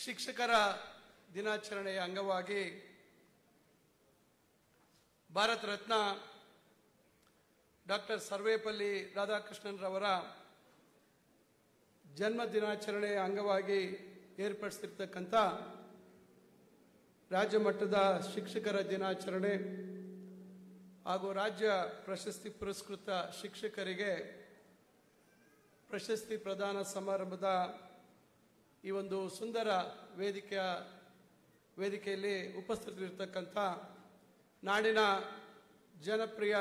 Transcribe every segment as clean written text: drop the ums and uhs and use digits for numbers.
ಶಿಕ್ಷಕರ ದಿನಾಚರಣೆಯ ಅಂಗವಾಗಿ ಭಾರತ ರತ್ನ ಡಾಕ್ಟರ್ ಸರ್ವೇಪಲ್ಲಿ ರಾಧಾಕೃಷ್ಣನ್ ರವರ ಜನ್ಮ ದಿನಾಚರಣೆಯ ಅಂಗವಾಗಿ ಏರ್ಪಡಿಸಿರ್ತಕ್ಕಂಥ ರಾಜ್ಯ ಮಟ್ಟದ ಶಿಕ್ಷಕರ ದಿನಾಚರಣೆ ಹಾಗೂ ರಾಜ್ಯ ಪ್ರಶಸ್ತಿ ಪುರಸ್ಕೃತ ಶಿಕ್ಷಕರಿಗೆ ಪ್ರಶಸ್ತಿ ಪ್ರದಾನ ಸಮಾರಂಭದ ಈ ಒಂದು ಸುಂದರ ವೇದಿಕೆಯಲ್ಲಿ ಉಪಸ್ಥಿತರಿರ್ತಕ್ಕಂಥ ನಾಡಿನ ಜನಪ್ರಿಯ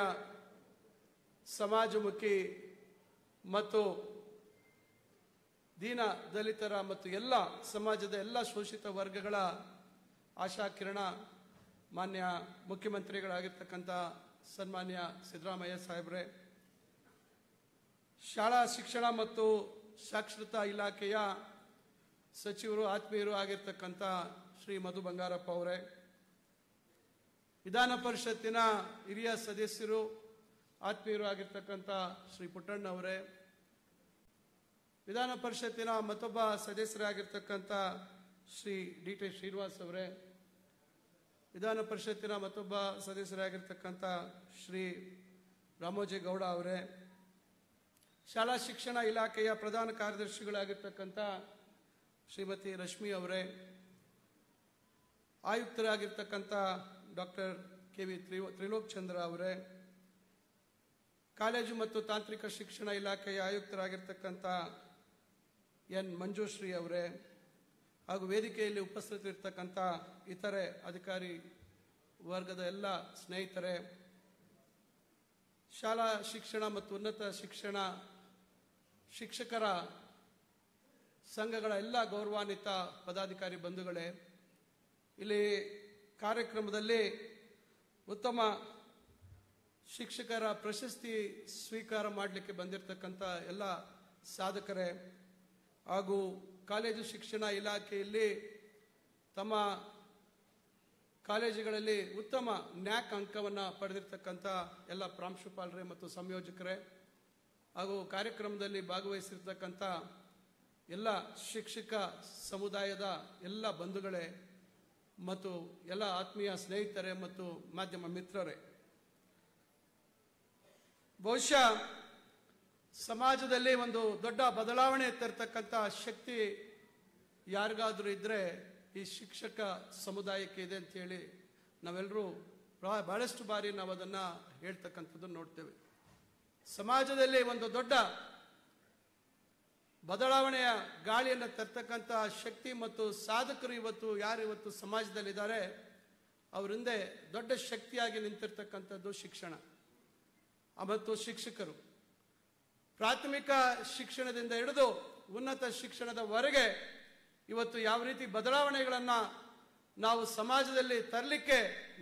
ಸಮಾಜಮುಖಿ ಮತ್ತು ದೀನ ದಲಿತರ ಮತ್ತು ಎಲ್ಲ ಸಮಾಜದ ಎಲ್ಲ ಶೋಷಿತ ವರ್ಗಗಳ ಆಶಾಕಿರಣ ಮಾನ್ಯ ಮುಖ್ಯಮಂತ್ರಿಗಳಾಗಿರ್ತಕ್ಕಂಥ ಸನ್ಮಾನ್ಯ ಸಿದ್ದರಾಮಯ್ಯ ಸಾಹೇಬ್ರೆ, ಶಾಲಾ ಶಿಕ್ಷಣ ಮತ್ತು ಸಾಕ್ಷರತಾ ಇಲಾಖೆಯ ಸಚಿವರು ಆತ್ಮೀಯರು ಆಗಿರ್ತಕ್ಕಂಥ ಶ್ರೀ ಮಧು ಬಂಗಾರಪ್ಪ ಅವರೇ, ವಿಧಾನ ಪರಿಷತ್ತಿನ ಹಿರಿಯ ಸದಸ್ಯರು ಆತ್ಮೀಯರು ಆಗಿರ್ತಕ್ಕಂಥ ಶ್ರೀ ಪುಟ್ಟಣ್ಣ ಅವರೇ, ವಿಧಾನ ಪರಿಷತ್ತಿನ ಮತ್ತೊಬ್ಬ ಸದಸ್ಯರಾಗಿರ್ತಕ್ಕಂಥ ಶ್ರೀ ಡಿ ಟಿ ಶ್ರೀನಿವಾಸ್ ಅವರೇ, ವಿಧಾನ ಪರಿಷತ್ತಿನ ಮತ್ತೊಬ್ಬ ಸದಸ್ಯರಾಗಿರ್ತಕ್ಕಂಥ ಶ್ರೀ ರಾಮೋಜಿಗೌಡ ಅವರೇ, ಶಾಲಾ ಶಿಕ್ಷಣ ಇಲಾಖೆಯ ಪ್ರಧಾನ ಕಾರ್ಯದರ್ಶಿಗಳಾಗಿರ್ತಕ್ಕಂಥ ಶ್ರೀಮತಿ ರಶ್ಮಿ ಅವರೇ, ಆಯುಕ್ತರಾಗಿರ್ತಕ್ಕಂಥ ಡಾಕ್ಟರ್ ಕೆ.ವಿ. ತ್ರಿಲೋಕ್ ಚಂದ್ರ ಅವರೇ, ಕಾಲೇಜು ಮತ್ತು ತಾಂತ್ರಿಕ ಶಿಕ್ಷಣ ಇಲಾಖೆಯ ಆಯುಕ್ತರಾಗಿರ್ತಕ್ಕಂಥ ಎನ್ ಮಂಜುಶ್ರೀ ಅವರೇ, ಹಾಗೂ ವೇದಿಕೆಯಲ್ಲಿ ಉಪಸ್ಥಿತರಿರ್ತಕ್ಕಂಥ ಇತರೆ ಅಧಿಕಾರಿ ವರ್ಗದ ಎಲ್ಲ ಸ್ನೇಹಿತರೆ, ಶಾಲಾ ಶಿಕ್ಷಣ ಮತ್ತು ಉನ್ನತ ಶಿಕ್ಷಣ ಶಿಕ್ಷಕರ ಸಂಘಗಳ ಎಲ್ಲ ಗೌರವಾನ್ವಿತ ಪದಾಧಿಕಾರಿ ಬಂಧುಗಳೇ, ಇಲ್ಲಿ ಕಾರ್ಯಕ್ರಮದಲ್ಲಿ ಉತ್ತಮ ಶಿಕ್ಷಕರ ಪ್ರಶಸ್ತಿ ಸ್ವೀಕಾರ ಮಾಡಲಿಕ್ಕೆ ಬಂದಿರತಕ್ಕಂಥ ಎಲ್ಲ ಸಾಧಕರೇ, ಹಾಗೂ ಕಾಲೇಜು ಶಿಕ್ಷಣ ಇಲಾಖೆಯಲ್ಲಿ ತಮ್ಮ ಕಾಲೇಜುಗಳಲ್ಲಿ ಉತ್ತಮ ನ್ಯಾಕ್ ಅಂಕವನ್ನು ಪಡೆದಿರ್ತಕ್ಕಂಥ ಎಲ್ಲ ಪ್ರಾಂಶುಪಾಲರೇ ಮತ್ತು ಸಂಯೋಜಕರೇ, ಹಾಗೂ ಕಾರ್ಯಕ್ರಮದಲ್ಲಿ ಭಾಗವಹಿಸಿರ್ತಕ್ಕಂಥ ಎಲ್ಲ ಶಿಕ್ಷಕ ಸಮುದಾಯದ ಎಲ್ಲ ಬಂಧುಗಳೇ ಮತ್ತು ಎಲ್ಲ ಆತ್ಮೀಯ ಸ್ನೇಹಿತರೆ ಮತ್ತು ಮಾಧ್ಯಮ ಮಿತ್ರರೇ, ಬಹುಶಃ ಸಮಾಜದಲ್ಲಿ ಒಂದು ದೊಡ್ಡ ಬದಲಾವಣೆ ತರ್ತಕ್ಕಂಥ ಶಕ್ತಿ ಯಾರಿಗಾದ್ರೂ ಇದ್ರೆ ಈ ಶಿಕ್ಷಕ ಸಮುದಾಯಕ್ಕೆ ಇದೆ ಅಂತ ಹೇಳಿ ನಾವೆಲ್ಲರೂ ಬಹಳಷ್ಟು ಬಾರಿ ನಾವು ಅದನ್ನ ಹೇಳ್ತಕ್ಕಂಥದ್ದು ನೋಡ್ತೇವೆ. ಸಮಾಜದಲ್ಲಿ ಒಂದು ದೊಡ್ಡ ಬದಲಾವಣೆಯ ಗಾಳಿಯನ್ನು ತರ್ತಕ್ಕಂಥ ಶಕ್ತಿ ಮತ್ತು ಸಾಧಕರು ಯಾರು ಸಮಾಜದಲ್ಲಿದ್ದಾರೆ ಅವ್ರ ಹಿಂದೆ ದೊಡ್ಡ ಶಕ್ತಿಯಾಗಿ ನಿಂತಿರ್ತಕ್ಕಂಥದ್ದು ಶಿಕ್ಷಣ ಮತ್ತು ಶಿಕ್ಷಕರು. ಪ್ರಾಥಮಿಕ ಶಿಕ್ಷಣದಿಂದ ಹಿಡಿದು ಉನ್ನತ ಶಿಕ್ಷಣದವರೆಗೆ ಇವತ್ತು ಯಾವ ರೀತಿ ಬದಲಾವಣೆಗಳನ್ನು ನಾವು ಸಮಾಜದಲ್ಲಿ ತರಲಿಕ್ಕೆ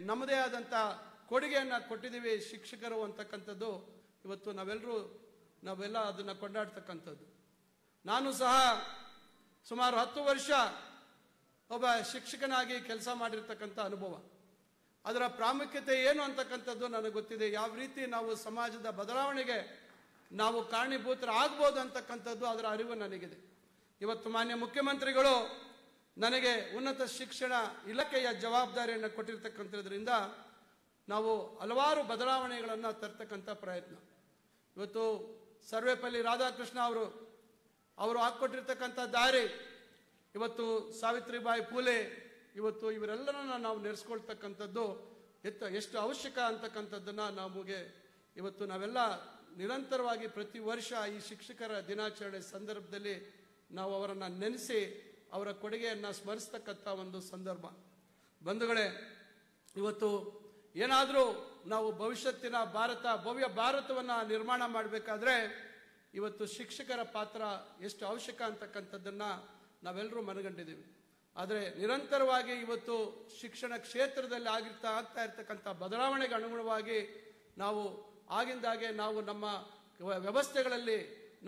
ನಮ್ಮದೇ ಆದಂಥ ಕೊಡುಗೆಯನ್ನು ಕೊಟ್ಟಿದ್ದೀವಿ ಶಿಕ್ಷಕರು ಅಂತಕ್ಕಂಥದ್ದು ಇವತ್ತು ನಾವೆಲ್ಲ ಅದನ್ನು ಕೊಂಡಾಡ್ತಕ್ಕಂಥದ್ದು. ನಾನು ಸಹ ಸುಮಾರು 10 ವರ್ಷ ಒಬ್ಬ ಶಿಕ್ಷಕನಾಗಿ ಕೆಲಸ ಮಾಡಿರ್ತಕ್ಕಂಥ ಅನುಭವ, ಅದರ ಪ್ರಾಮುಖ್ಯತೆ ಏನು ಅಂತಕ್ಕಂಥದ್ದು ನನಗೆ ಗೊತ್ತಿದೆ. ಯಾವ ರೀತಿ ನಾವು ಸಮಾಜದ ಬದಲಾವಣೆಗೆ ನಾವು ಕಾರಣೀಭೂತರಾಗಬಹುದು ಅಂತಕ್ಕಂಥದ್ದು ಅದರ ಅರಿವು ನನಗಿದೆ. ಇವತ್ತು ಮಾನ್ಯ ಮುಖ್ಯಮಂತ್ರಿಗಳು ನನಗೆ ಉನ್ನತ ಶಿಕ್ಷಣ ಇಲಾಖೆಯ ಜವಾಬ್ದಾರಿಯನ್ನು ಕೊಟ್ಟಿರ್ತಕ್ಕಂಥದ್ರಿಂದ ನಾವು ಹಲವಾರು ಬದಲಾವಣೆಗಳನ್ನು ತರ್ತಕ್ಕಂಥ ಪ್ರಯತ್ನ. ಇವತ್ತು ಸರ್ವೇಪಲ್ಲಿ ರಾಧಾಕೃಷ್ಣ ಅವರು ಹಾಕ್ಕೊಟ್ಟಿರ್ತಕ್ಕಂಥ ದಾರಿ, ಇವತ್ತು ಸಾವಿತ್ರಿಬಾಯಿ ಫೂಲೆ, ಇವತ್ತು ಇವರೆಲ್ಲರನ್ನ ನಾವು ನೆರೆಸ್ಕೊಳ್ತಕ್ಕಂಥದ್ದು ಎಷ್ಟು ಅವಶ್ಯಕ ಅಂತಕ್ಕಂಥದ್ದನ್ನ ನಾವೆಲ್ಲ ನಿರಂತರವಾಗಿ ಪ್ರತಿ ವರ್ಷ ಈ ಶಿಕ್ಷಕರ ದಿನಾಚರಣೆ ಸಂದರ್ಭದಲ್ಲಿ ನಾವು ಅವರನ್ನು ನೆನೆಸಿ ಅವರ ಕೊಡುಗೆಯನ್ನು ಸ್ಮರಿಸ್ತಕ್ಕಂಥ ಒಂದು ಸಂದರ್ಭ. ಬಂಧುಗಳೇ, ಇವತ್ತು ಏನಾದರೂ ನಾವು ಭವಿಷ್ಯತ್ತಿನ ಭವ್ಯ ಭಾರತವನ್ನು ನಿರ್ಮಾಣ ಮಾಡಬೇಕಾದ್ರೆ ಇವತ್ತು ಶಿಕ್ಷಕರ ಪಾತ್ರ ಎಷ್ಟು ಅವಶ್ಯಕ ಅಂತಕ್ಕಂಥದ್ದನ್ನು ನಾವೆಲ್ಲರೂ ಮನಗಂಡಿದ್ದೀವಿ. ಆದರೆ ನಿರಂತರವಾಗಿ ಇವತ್ತು ಶಿಕ್ಷಣ ಕ್ಷೇತ್ರದಲ್ಲಿ ಆಗ್ತಾ ಇರ್ತಕ್ಕಂಥ ಬದಲಾವಣೆಗೆ ಅನುಗುಣವಾಗಿ ನಾವು ಆಗಿಂದಾಗೆ ನಾವು ನಮ್ಮ ವ್ಯವಸ್ಥೆಗಳಲ್ಲಿ,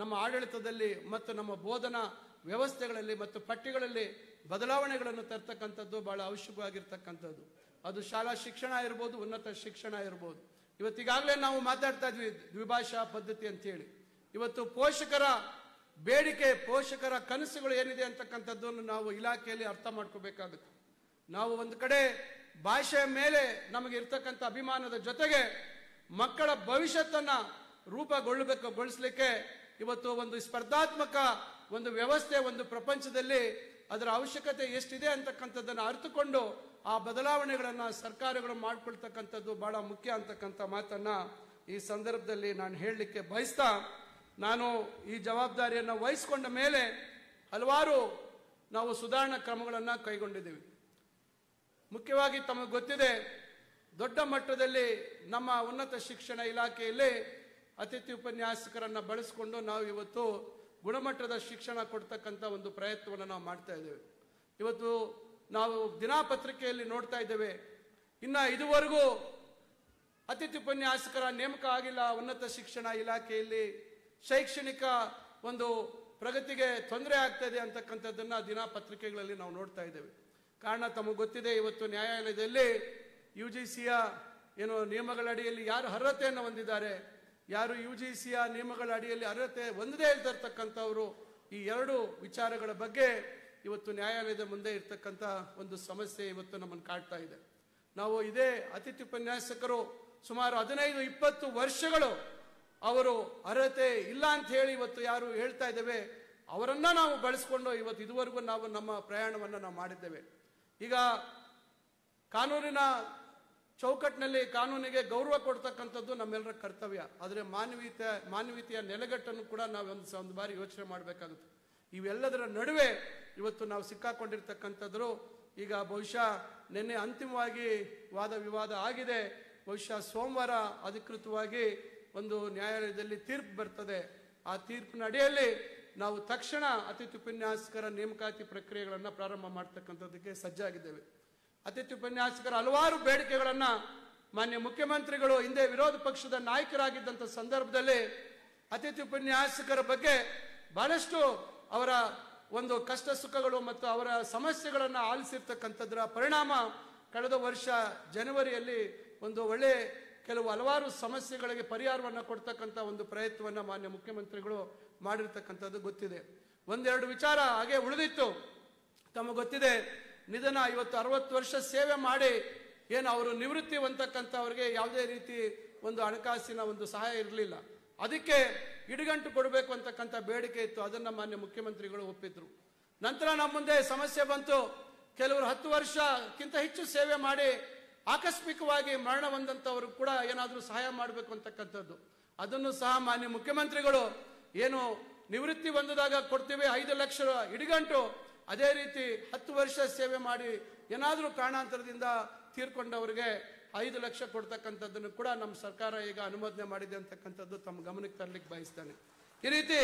ನಮ್ಮ ಆಡಳಿತದಲ್ಲಿ ಮತ್ತು ನಮ್ಮ ಬೋಧನಾ ವ್ಯವಸ್ಥೆಗಳಲ್ಲಿ ಮತ್ತು ಪಠ್ಯಗಳಲ್ಲಿ ಬದಲಾವಣೆಗಳನ್ನು ತರ್ತಕ್ಕಂಥದ್ದು ಬಹಳ ಅವಶ್ಯಕವಾಗಿರ್ತಕ್ಕಂಥದ್ದು. ಅದು ಶಾಲಾ ಶಿಕ್ಷಣ ಇರ್ಬೋದು, ಉನ್ನತ ಶಿಕ್ಷಣ ಇರ್ಬೋದು. ಇವತ್ತಿಗಾಗಲೇ ನಾವು ಮಾತಾಡ್ತಾ ಇದ್ವಿ ದ್ವಿಭಾಷಾ ಪದ್ಧತಿ ಅಂತೇಳಿ. ಇವತ್ತು ಪೋಷಕರ ಬೇಡಿಕೆ, ಪೋಷಕರ ಕನಸುಗಳು ಏನಿದೆ ಅಂತಕ್ಕಂಥದ್ದನ್ನು ನಾವು ಇಲಾಖೆಯಲ್ಲಿ ಅರ್ಥ ಮಾಡ್ಕೋಬೇಕಾಗುತ್ತೆ. ನಾವು ಒಂದು ಕಡೆ ಭಾಷೆಯ ಮೇಲೆ ನಮಗೆ ಇರ್ತಕ್ಕಂಥ ಅಭಿಮಾನದ ಜೊತೆಗೆ ಮಕ್ಕಳ ಭವಿಷ್ಯತ್ತನ್ನ ರೂಪುಗೊಳಿಸಲಿಕ್ಕೆ ಇವತ್ತು ಒಂದು ಸ್ಪರ್ಧಾತ್ಮಕ ಒಂದು ವ್ಯವಸ್ಥೆ, ಒಂದು ಪ್ರಪಂಚದಲ್ಲಿ ಅದರ ಅವಶ್ಯಕತೆ ಎಷ್ಟಿದೆ ಅಂತಕ್ಕಂಥದ್ದನ್ನು ಅರ್ಥಕೊಂಡು ಆ ಬದಲಾವಣೆಗಳನ್ನು ಸರ್ಕಾರಗಳು ಮಾಡ್ಕೊಳ್ತಕ್ಕಂಥದ್ದು ಬಹಳ ಮುಖ್ಯ ಅಂತಕ್ಕಂಥ ಮಾತನ್ನ ಈ ಸಂದರ್ಭದಲ್ಲಿ ನಾನು ಹೇಳಲಿಕ್ಕೆ ಬಯಸ್ತಾ, ನಾನು ಈ ಜವಾಬ್ದಾರಿಯನ್ನು ವಹಿಸಿಕೊಂಡ ಮೇಲೆ ಹಲವಾರು ನಾವು ಸುಧಾರಣಾ ಕ್ರಮಗಳನ್ನು ಕೈಗೊಂಡಿದ್ದೀವಿ. ಮುಖ್ಯವಾಗಿ ತಮಗೆ ಗೊತ್ತಿದೆ, ದೊಡ್ಡ ಮಟ್ಟದಲ್ಲಿ ನಮ್ಮ ಉನ್ನತ ಶಿಕ್ಷಣ ಇಲಾಖೆಯಲ್ಲಿ ಅತಿಥಿ ಉಪನ್ಯಾಸಕರನ್ನು ಬಳಸಿಕೊಂಡು ನಾವು ಇವತ್ತು ಗುಣಮಟ್ಟದ ಶಿಕ್ಷಣ ಕೊಡ್ತಕ್ಕಂಥ ಒಂದು ಪ್ರಯತ್ನವನ್ನು ನಾವು ಮಾಡ್ತಾ ಇದ್ದೇವೆ. ಇವತ್ತು ನಾವು ದಿನಪತ್ರಿಕೆಯಲ್ಲಿ ನೋಡ್ತಾ ಇದ್ದೇವೆ, ಇನ್ನು ಇದುವರೆಗೂ ಅತಿಥಿ ಉಪನ್ಯಾಸಕರ ನೇಮಕ ಆಗಿಲ್ಲ ಉನ್ನತ ಶಿಕ್ಷಣ ಇಲಾಖೆಯಲ್ಲಿ, ಶೈಕ್ಷಣಿಕ ಒಂದು ಪ್ರಗತಿಗೆ ತೊಂದರೆ ಆಗ್ತಾ ಇದೆ ಅಂತಕ್ಕಂಥದ್ದನ್ನ ದಿನಪತ್ರಿಕೆಗಳಲ್ಲಿ ನಾವು ನೋಡ್ತಾ ಇದ್ದೇವೆ. ಕಾರಣ ತಮಗೆ ಗೊತ್ತಿದೆ, ಇವತ್ತು ನ್ಯಾಯಾಲಯದಲ್ಲಿ UGCಯ ಏನು ನಿಯಮಗಳ ಅಡಿಯಲ್ಲಿ ಯಾರು ಅರ್ಹತೆಯನ್ನು ಹೊಂದಿದ್ದಾರೆ, ಯಾರು UGCಯ ನಿಯಮಗಳ ಅಡಿಯಲ್ಲಿ ಅರ್ಹತೆ ಹೊಂದದೇ ಇರ್ತಕ್ಕಂಥವರು, ಈ ಎರಡು ವಿಚಾರಗಳ ಬಗ್ಗೆ ಇವತ್ತು ನ್ಯಾಯಾಲಯದ ಮುಂದೆ ಇರ್ತಕ್ಕಂಥ ಒಂದು ಸಮಸ್ಯೆ ಇವತ್ತು ನಮ್ಮನ್ನು ಕಾಡ್ತಾ ಇದೆ. ನಾವು ಇದೇ ಅತಿಥಿ ಉಪನ್ಯಾಸಕರು ಸುಮಾರು 15-20 ವರ್ಷಗಳು ಅವರು ಅರ್ಹತೆ ಇಲ್ಲ ಅಂತ ಹೇಳಿ ಇವತ್ತು ಯಾರು ಹೇಳ್ತಾ ಇದ್ದೇವೆ, ಅವರನ್ನ ನಾವು ಬಳಸ್ಕೊಂಡು ಇವತ್ತು ಇದುವರೆಗೂ ನಾವು ನಮ್ಮ ಪ್ರಯಾಣವನ್ನು ನಾವು ಮಾಡಿದ್ದೇವೆ. ಈಗ ಕಾನೂನಿನ ಚೌಕಟ್ಟಿನಲ್ಲಿ ಕಾನೂನಿಗೆ ಗೌರವ ಕೊಡ್ತಕ್ಕಂಥದ್ದು ನಮ್ಮೆಲ್ಲರ ಕರ್ತವ್ಯ. ಆದರೆ ಮಾನವೀಯತೆಯ ನೆಲೆಗಟ್ಟನ್ನು ಕೂಡ ನಾವು ಒಂದು ಬಾರಿ ಯೋಚನೆ ಮಾಡಬೇಕಾಗುತ್ತೆ. ಇವೆಲ್ಲದರ ನಡುವೆ ಇವತ್ತು ನಾವು ಸಿಕ್ಕಾಕೊಂಡಿರ್ತಕ್ಕಂಥದ್ರು. ಈಗ ಬಹುಶಃ ನಿನ್ನೆ ಅಂತಿಮವಾಗಿ ವಾದ ವಿವಾದ ಆಗಿದೆ. ಬಹುಶಃ ಸೋಮವಾರ ಅಧಿಕೃತವಾಗಿ ಒಂದು ನ್ಯಾಯಾಲಯದಲ್ಲಿ ತೀರ್ಪು ಬರ್ತದೆ. ಆ ತೀರ್ಪಿನ ಅಡಿಯಲ್ಲಿ ನಾವು ತಕ್ಷಣ ಅತಿಥಿ ಉಪನ್ಯಾಸಕರ ನೇಮಕಾತಿ ಪ್ರಕ್ರಿಯೆಗಳನ್ನು ಪ್ರಾರಂಭ ಮಾಡ್ತಕ್ಕಂಥದ್ದಕ್ಕೆ ಸಜ್ಜಾಗಿದ್ದೇವೆ. ಅತಿಥಿ ಉಪನ್ಯಾಸಕರ ಹಲವಾರು ಬೇಡಿಕೆಗಳನ್ನ ಮಾನ್ಯ ಮುಖ್ಯಮಂತ್ರಿಗಳು ಹಿಂದೆ ವಿರೋಧ ಪಕ್ಷದ ನಾಯಕರಾಗಿದ್ದಂಥ ಸಂದರ್ಭದಲ್ಲಿ ಅತಿಥಿ ಉಪನ್ಯಾಸಕರ ಬಗ್ಗೆ ಬಹಳಷ್ಟು ಅವರ ಒಂದು ಕಷ್ಟ ಸುಖಗಳು ಮತ್ತು ಅವರ ಸಮಸ್ಯೆಗಳನ್ನು ಆಲಿಸಿರ್ತಕ್ಕಂಥದ್ರ ಪರಿಣಾಮ ಕಳೆದ ವರ್ಷ ಜನವರಿಯಲ್ಲಿ ಒಂದು ಒಳ್ಳೆ ಹಲವಾರು ಸಮಸ್ಯೆಗಳಿಗೆ ಪರಿಹಾರವನ್ನು ಕೊಡ್ತಕ್ಕಂಥ ಒಂದು ಪ್ರಯತ್ನವನ್ನು ಮಾನ್ಯ ಮುಖ್ಯಮಂತ್ರಿಗಳು ಮಾಡಿರ್ತಕ್ಕಂಥದ್ದು ಗೊತ್ತಿದೆ. ಒಂದೆರಡು ವಿಚಾರ ಹಾಗೆ ಉಳಿದಿತ್ತು. ತಮಗೆ ಗೊತ್ತಿದೆ, ನಿಧನ ಇವತ್ತು 60 ವರ್ಷ ಸೇವೆ ಮಾಡಿ ಏನು ಅವರು ನಿವೃತ್ತಿ ಹೊಂದತಕ್ಕಂಥವ್ರಿಗೆ ಯಾವುದೇ ರೀತಿ ಒಂದು ಹಣಕಾಸಿನ ಒಂದು ಸಹಾಯ ಇರಲಿಲ್ಲ. ಅದಕ್ಕೆ ಇಡುಗಂಟು ಕೊಡಬೇಕು ಅಂತಕ್ಕಂಥ ಬೇಡಿಕೆ ಇತ್ತು. ಅದನ್ನ ಮಾನ್ಯ ಮುಖ್ಯಮಂತ್ರಿಗಳು ಒಪ್ಪಿದ್ರು. ನಂತರ ನಮ್ಮ ಮುಂದೆ ಸಮಸ್ಯೆ ಬಂತು. ಕೆಲವರು 10 ವರ್ಷಕ್ಕಿಂತ ಹೆಚ್ಚು ಸೇವೆ ಮಾಡಿ ಆಕಸ್ಮಿಕವಾಗಿ ಮರಣ ಹೊಂದಂತವರು ಕೂಡ ಏನಾದರೂ ಸಹಾಯ ಮಾಡಬೇಕು ಅಂತಕ್ಕಂಥದ್ದು. ಅದನ್ನು ಸಹ ಮಾನ್ಯ ಮುಖ್ಯಮಂತ್ರಿಗಳು ಏನು ನಿವೃತ್ತಿ ಹೊಂದಿದಾಗ ಕೊಡ್ತೀವಿ 5 ಲಕ್ಷ ಇಡುಗಂಟು, ಅದೇ ರೀತಿ 10 ವರ್ಷ ಸೇವೆ ಮಾಡಿ ಏನಾದರೂ ಕಾರಣಾಂತರದಿಂದ ತೀರ್ಕೊಂಡವರಿಗೆ 5 ಲಕ್ಷ ಕೊಡ್ತಕ್ಕಂಥದ್ದನ್ನು ಕೂಡ ನಮ್ಮ ಸರ್ಕಾರ ಈಗ ಅನುಮೋದನೆ ಮಾಡಿದೆ ಅಂತಕ್ಕಂಥದ್ದು ತಮ್ಮ ಗಮನಕ್ಕೆ ತರಲಿಕ್ಕೆ ಬಯಸ್ತೇನೆ. ಈ ರೀತಿ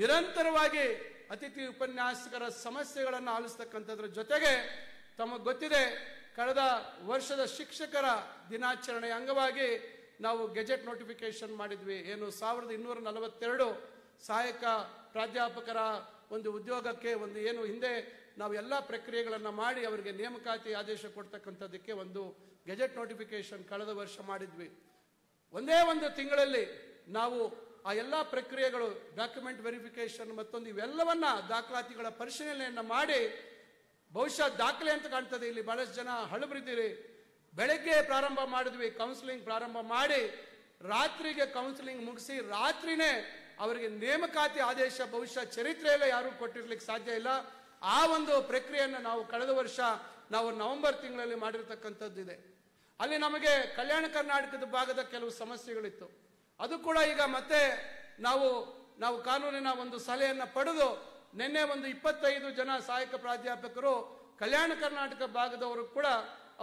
ನಿರಂತರವಾಗಿ ಅತಿಥಿ ಉಪನ್ಯಾಸಕರ ಸಮಸ್ಯೆಗಳನ್ನು ಆಲಿಸ್ತಕ್ಕಂಥದ್ರ ಜೊತೆಗೆ ತಮಗೆ ಗೊತ್ತಿದೆ, ಕಳೆದ ವರ್ಷದ ಶಿಕ್ಷಕರ ದಿನಾಚರಣೆಯ ಅಂಗವಾಗಿ ನಾವು ಗೆಜೆಟ್ ನೋಟಿಫಿಕೇಶನ್ ಮಾಡಿದ್ವಿ. ಏನು 1242 ಸಹಾಯಕ ಪ್ರಾಧ್ಯಾಪಕರ ಒಂದು ಉದ್ಯೋಗಕ್ಕೆ ಒಂದು ಏನು ಹಿಂದೆ ನಾವು ಎಲ್ಲ ಪ್ರಕ್ರಿಯೆಗಳನ್ನು ಮಾಡಿ ಅವರಿಗೆ ನೇಮಕಾತಿ ಆದೇಶ ಕೊಡ್ತಕ್ಕಂಥದ್ದಕ್ಕೆ ಒಂದು ಗೆಜೆಟ್ ನೋಟಿಫಿಕೇಶನ್ ಕಳೆದ ವರ್ಷ ಮಾಡಿದ್ವಿ. ಒಂದೇ ಒಂದು ತಿಂಗಳಲ್ಲಿ ನಾವು ಆ ಎಲ್ಲ ಪ್ರಕ್ರಿಯೆಗಳು, ಡಾಕ್ಯುಮೆಂಟ್ ವೆರಿಫಿಕೇಶನ್ ಮತ್ತೊಂದು ಇವೆಲ್ಲವನ್ನ ದಾಖಲಾತಿಗಳ ಪರಿಶೀಲನೆಯನ್ನ ಮಾಡಿ, ಬಹುಶಃ ದಾಖಲೆ ಅಂತ ಕಾಣ್ತದೆ, ಇಲ್ಲಿ ಬಹಳಷ್ಟು ಜನ ಹಳಬರಿದ್ದೀರಿ. ಬೆಳಗ್ಗೆ ಪ್ರಾರಂಭ ಮಾಡಿದ್ವಿ, ಕೌನ್ಸಿಲಿಂಗ್ ಪ್ರಾರಂಭ ಮಾಡಿ ರಾತ್ರಿಗೆ ಕೌನ್ಸಿಲಿಂಗ್ ಮುಗಿಸಿ ರಾತ್ರಿನೇ ಅವರಿಗೆ ನೇಮಕಾತಿ ಆದೇಶ ಬಹುಶಃ ಚರಿತ್ರೆಯಲ್ಲೇ ಯಾರೂ ಕೊಟ್ಟಿರ್ಲಿಕ್ಕೆ ಸಾಧ್ಯ ಇಲ್ಲ. ಆ ಒಂದು ಪ್ರಕ್ರಿಯೆಯನ್ನು ನಾವು ಕಳೆದ ವರ್ಷ ನಾವು ನವೆಂಬರ್ ತಿಂಗಳಲ್ಲಿ ಮಾಡಿರ್ತಕ್ಕಂಥದ್ದಿದೆ. ಅಲ್ಲಿ ನಮಗೆ ಕಲ್ಯಾಣ ಕರ್ನಾಟಕದ ಭಾಗದ ಕೆಲವು ಸಮಸ್ಯೆಗಳಿತ್ತು. ಅದು ಕೂಡ ಈಗ ಮತ್ತೆ ನಾವು ಕಾನೂನಿನ ಒಂದು ಸಲಹೆಯನ್ನು ಪಡೆದು ನಿನ್ನೆ ಒಂದು 25 ಜನ ಸಹಾಯಕ ಪ್ರಾಧ್ಯಾಪಕರು ಕಲ್ಯಾಣ ಕರ್ನಾಟಕ ಭಾಗದವರು ಕೂಡ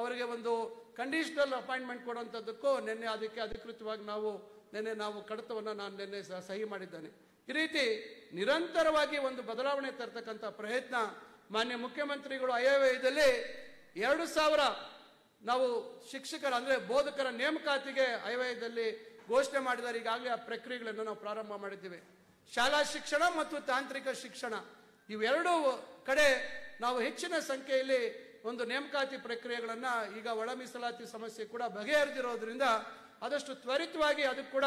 ಅವರಿಗೆ ಒಂದು ಕಂಡೀಷನಲ್ ಅಪಾಯಿಂಟ್ಮೆಂಟ್ ಕೊಡುವಂಥದ್ದಕ್ಕೂ ನಿನ್ನೆ ಅದಕ್ಕೆ ಅಧಿಕೃತವಾಗಿ ನಾವು ಕಡತವನ್ನು ನಾನು ನಿನ್ನೆ ಸಹಿ ಮಾಡಿದ್ದೇನೆ. ಈ ರೀತಿ ನಿರಂತರವಾಗಿ ಒಂದು ಬದಲಾವಣೆ ತರ್ತಕ್ಕಂಥ ಪ್ರಯತ್ನ ಮಾನ್ಯ ಮುಖ್ಯಮಂತ್ರಿಗಳು ಆಯವ್ಯಯದಲ್ಲಿ 2000 ನಾವು ಶಿಕ್ಷಕರ ಅಂದ್ರೆ ಬೋಧಕರ ನೇಮಕಾತಿಗೆ ಆಯವ್ಯಯದಲ್ಲಿ ಘೋಷಣೆ ಮಾಡಿದ್ದಾರೆ. ಈಗಾಗಲೇ ಆ ಪ್ರಕ್ರಿಯೆಗಳನ್ನು ನಾವು ಪ್ರಾರಂಭ ಮಾಡಿದ್ದೇವೆ. ಶಾಲಾ ಶಿಕ್ಷಣ ಮತ್ತು ತಾಂತ್ರಿಕ ಶಿಕ್ಷಣ ಇವೆರಡೂ ಕಡೆ ನಾವು ಹೆಚ್ಚಿನ ಸಂಖ್ಯೆಯಲ್ಲಿ ಒಂದು ನೇಮಕಾತಿ ಪ್ರಕ್ರಿಯೆಗಳನ್ನ ಈಗ ಒಳ ಮೀಸಲಾತಿ ಸಮಸ್ಯೆ ಕೂಡ ಬಗೆಹರಿದಿರೋದ್ರಿಂದ ಆದಷ್ಟು ತ್ವರಿತವಾಗಿ ಅದಕ್ಕೆ ಕೂಡ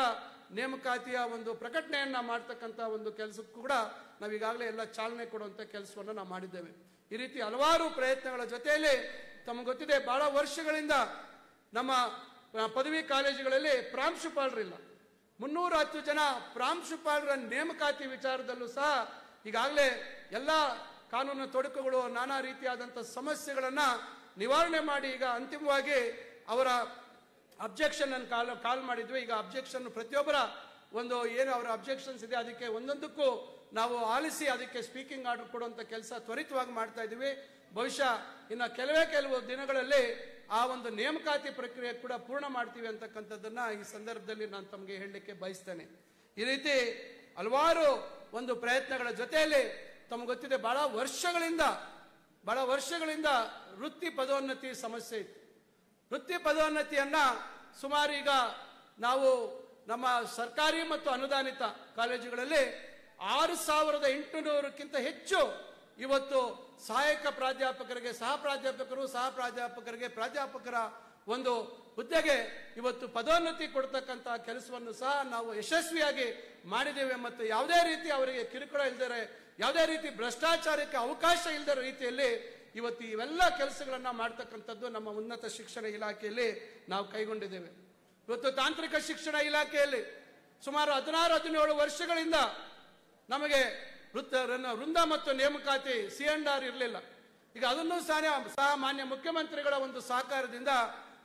ನೇಮಕಾತಿಯ ಒಂದು ಪ್ರಕಟಣೆಯನ್ನ ಮಾಡ್ತಕ್ಕಂಥ ಒಂದು ಕೆಲಸಕ್ಕೂ ಕೂಡ ನಾವು ಈಗಾಗಲೇ ಎಲ್ಲ ಚಾಲನೆ ಕೊಡುವಂಥ ಕೆಲಸವನ್ನು ನಾವು ಮಾಡಿದ್ದೇವೆ. ಈ ರೀತಿ ಹಲವಾರು ಪ್ರಯತ್ನಗಳ ಜೊತೆಯಲ್ಲಿ ತಮಗೆ ಗೊತ್ತಿದೆ, ಬಹಳ ವರ್ಷಗಳಿಂದ ನಮ್ಮ ಪದವಿ ಕಾಲೇಜುಗಳಲ್ಲಿ ಪ್ರಾಂಶುಪಾಲರಿಲ್ಲ. 310 ಜನ ಪ್ರಾಂಶುಪಾಲರ ನೇಮಕಾತಿ ವಿಚಾರದಲ್ಲೂ ಸಹ ಈಗಾಗಲೇ ಎಲ್ಲ ಕಾನೂನು ತೊಡಕುಗಳು, ನಾನಾ ರೀತಿಯಾದಂಥ ಸಮಸ್ಯೆಗಳನ್ನ ನಿವಾರಣೆ ಮಾಡಿ ಈಗ ಅಂತಿಮವಾಗಿ ಅವರ ಅಬ್ಜೆಕ್ಷನ್ ಅನ್ನು ಕಾಲ್ ಮಾಡಿದ್ವಿ. ಈಗ ಅಬ್ಜೆಕ್ಷನ್ ಪ್ರತಿಯೊಬ್ಬರ ಒಂದು ಏನು ಅವರ ಅಬ್ಜೆಕ್ಷನ್ಸ್ ಇದೆ ಅದಕ್ಕೆ ಒಂದೊಂದಕ್ಕೂ ನಾವು ಆಲಿಸಿ ಅದಕ್ಕೆ ಸ್ಪೀಕಿಂಗ್ ಆರ್ಡರ್ ಕೊಡುವಂಥ ಕೆಲಸ ತ್ವರಿತವಾಗಿ ಮಾಡ್ತಾ ಇದ್ದೀವಿ. ಬಹುಶಃ ಇನ್ನು ಕೆಲವು ದಿನಗಳಲ್ಲಿ ಆ ಒಂದು ನೇಮಕಾತಿ ಪ್ರಕ್ರಿಯೆ ಕೂಡ ಪೂರ್ಣ ಮಾಡ್ತೀವಿ ಅಂತಕ್ಕಂಥದ್ದನ್ನ ಈ ಸಂದರ್ಭದಲ್ಲಿ ನಾನು ತಮಗೆ ಹೇಳಲಿಕ್ಕೆ ಬಯಸ್ತೇನೆ. ಈ ರೀತಿ ಹಲವಾರು ಒಂದು ಪ್ರಯತ್ನಗಳ ಜೊತೆಯಲ್ಲಿ ತಮಗೆ ಗೊತ್ತಿದೆ, ಬಹಳ ವರ್ಷಗಳಿಂದ ವೃತ್ತಿ ಪದೋನ್ನತಿ ಸಮಸ್ಯೆ ಇತ್ತು. ವೃತ್ತಿ ಪದೋನ್ನತಿಯನ್ನ ಸುಮಾರು ಈಗ ನಾವು ನಮ್ಮ ಸರ್ಕಾರಿ ಮತ್ತು ಅನುದಾನಿತ ಕಾಲೇಜುಗಳಲ್ಲಿ 6,800ಕ್ಕಿಂತ ಹೆಚ್ಚು ಇವತ್ತು ಸಹಾಯಕ ಪ್ರಾಧ್ಯಾಪಕರಿಗೆ, ಸಹ ಪ್ರಾಧ್ಯಾಪಕರಿಗೆ, ಪ್ರಾಧ್ಯಾಪಕರ ಒಂದು ಹುದ್ದೆಗೆ ಇವತ್ತು ಪದೋನ್ನತಿ ಕೊಡ್ತಕ್ಕಂಥ ಕೆಲಸವನ್ನು ಸಹ ನಾವು ಯಶಸ್ವಿಯಾಗಿ ಮಾಡಿದ್ದೇವೆ. ಮತ್ತು ಯಾವುದೇ ರೀತಿ ಅವರಿಗೆ ಕಿರುಕುಳ ಇಲ್ಲದೆ, ಯಾವುದೇ ರೀತಿ ಭ್ರಷ್ಟಾಚಾರಕ್ಕೆ ಅವಕಾಶ ಇಲ್ಲದ ರೀತಿಯಲ್ಲಿ ಇವತ್ತು ಇವೆಲ್ಲ ಕೆಲಸಗಳನ್ನ ಮಾಡ್ತಕ್ಕಂಥದ್ದು ನಮ್ಮ ಉನ್ನತ ಶಿಕ್ಷಣ ಇಲಾಖೆಯಲ್ಲಿ ನಾವು ಕೈಗೊಂಡಿದ್ದೇವೆ. ಇವತ್ತು ತಾಂತ್ರಿಕ ಶಿಕ್ಷಣ ಇಲಾಖೆಯಲ್ಲಿ ಸುಮಾರು 16-17 ವರ್ಷಗಳಿಂದ ನಮಗೆ ವೃಂದ ಮತ್ತು ನೇಮಕಾತಿ C&R ಇರಲಿಲ್ಲ. ಈಗ ಅದನ್ನು ಸಹ ಮಾನ್ಯ ಮುಖ್ಯಮಂತ್ರಿಗಳ ಒಂದು ಸಹಕಾರದಿಂದ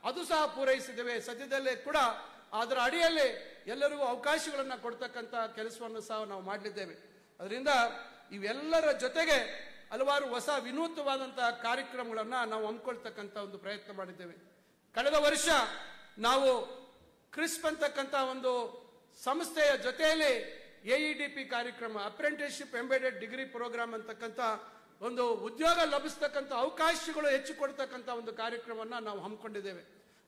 ಅದು ಸಹ ಪೂರೈಸಿದ್ದೇವೆ. ಸದ್ಯದಲ್ಲೇ ಕೂಡ ಅದರ ಅಡಿಯಲ್ಲಿ ಎಲ್ಲರಿಗೂ ಅವಕಾಶಗಳನ್ನು ಕೊಡ್ತಕ್ಕಂಥ ಕೆಲಸವನ್ನು ಸಹ ನಾವು ಮಾಡಲಿದ್ದೇವೆ. ಅದರಿಂದ ಇವೆಲ್ಲರ ಜೊತೆಗೆ ಹಲವಾರು ಹೊಸ ವಿನೂತವಾದಂತಹ ಕಾರ್ಯಕ್ರಮಗಳನ್ನ ನಾವು ಹಮ್ಮಿಕೊಳ್ತಕ್ಕಂಥ ಒಂದು ಪ್ರಯತ್ನ ಮಾಡಿದ್ದೇವೆ. ಕಳೆದ ವರ್ಷ ನಾವು ಕ್ರಿಸ್ಪ್ ಅಂತಕ್ಕಂಥ ಒಂದು ಸಂಸ್ಥೆಯ ಜೊತೆಯಲ್ಲಿ AEDP ಕಾರ್ಯಕ್ರಮ, ಅಪ್ರೆಂಟಿಸ್ಶಿಪ್ ಎಂಬೆಡೆಡ್ ಡಿಗ್ರಿ ಪ್ರೋಗ್ರಾಮ್ ಅಂತಕ್ಕಂಥ ಒಂದು ಉದ್ಯೋಗ ಲಭಿಸ್ತಕ್ಕಂಥ ಅವಕಾಶಗಳು ಹೆಚ್ಚು ಕೊಡ್ತಕ್ಕಂಥ ಒಂದು ಕಾರ್ಯಕ್ರಮವನ್ನು ನಾವು ಹಮ್ಮಿಕೊಂಡಿದ್ದೇವೆ.